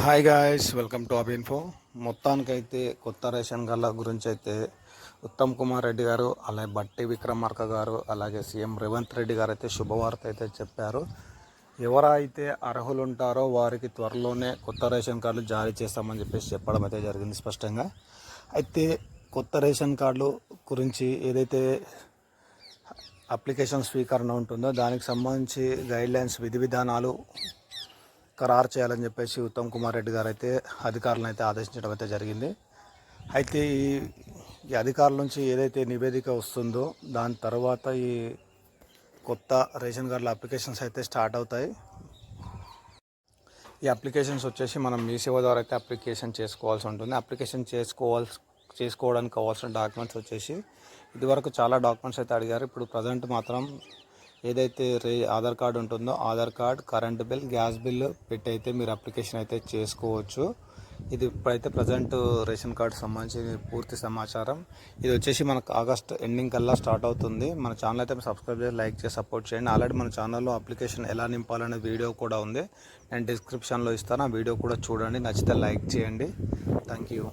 Hi guys, welcome to అబ్ info. మొత్తానికైతే కొత్త రేషన్ కార్డుల గురించి అయితే ఉత్తమ్ కుమార్ రెడ్డి గారు, అలాగే బట్టి విక్రమార్క గారు, అలాగే సీఎం రేవంత్ రెడ్డి గారు అయితే శుభవార్త అయితే చెప్పారు. ఎవరైతే అర్హులు ఉంటారో వారికి త్వరలోనే కొత్త రేషన్ కార్డులు జారీ చేస్తామని చెప్పేసి చెప్పడం అయితే జరిగింది స్పష్టంగా. అయితే కొత్త రేషన్ కార్డులు గురించి ఏదైతే అప్లికేషన్ స్వీకరణ ఉంటుందో దానికి సంబంధించి గైడ్లైన్స్, విధి విధానాలు ఖరారు చేయాలని చెప్పేసి ఉత్తమ్ కుమార్ రెడ్డి గారు అయితే అధికారులను అయితే ఆదేశించడం అయితే జరిగింది. అయితే ఈ అధికారుల నుంచి ఏదైతే నివేదిక వస్తుందో దాని తర్వాత ఈ కొత్త రేషన్ కార్డుల అప్లికేషన్స్ అయితే స్టార్ట్ అవుతాయి. ఈ అప్లికేషన్స్ వచ్చేసి మనం మీ సేవ ద్వారా అయితే అప్లికేషన్ చేసుకోవాల్సి ఉంటుంది. అప్లికేషన్ చేసుకోవడానికి కావాల్సిన డాక్యుమెంట్స్ వచ్చేసి ఇదివరకు చాలా డాక్యుమెంట్స్ అయితే అడిగారు. ఇప్పుడు ప్రజెంట్ మాత్రం ఏదైతే ఆధార్ కార్డు ఉంటుందో Aadhaar card, current bill, gas bill పెట్టి అయితే మీరు అప్లికేషన్ అయితే చేసుకోవచ్చు. ఇది ఇప్పుడైతే ప్రజెంట్ రేషన్ కార్డు సంబంధించి పూర్తి సమాచారం. ఇది వచ్చేసి మనకు ఆగస్ట్ ఎండింగ్ కల్లా స్టార్ట్ అవుతుంది. మన ఛానల్ అయితే సబ్స్క్రైబ్ చేసి లైక్ చేసి సపోర్ట్ చేయండి. ఆల్రెడీ మన ఛానల్లో అప్లికేషన్ ఎలా నింపాలనే వీడియో కూడా ఉంది, నేను డిస్క్రిప్షన్లో ఇస్తాను. ఆ వీడియో కూడా చూడండి, నచ్చితే లైక్ చేయండి. Thank you.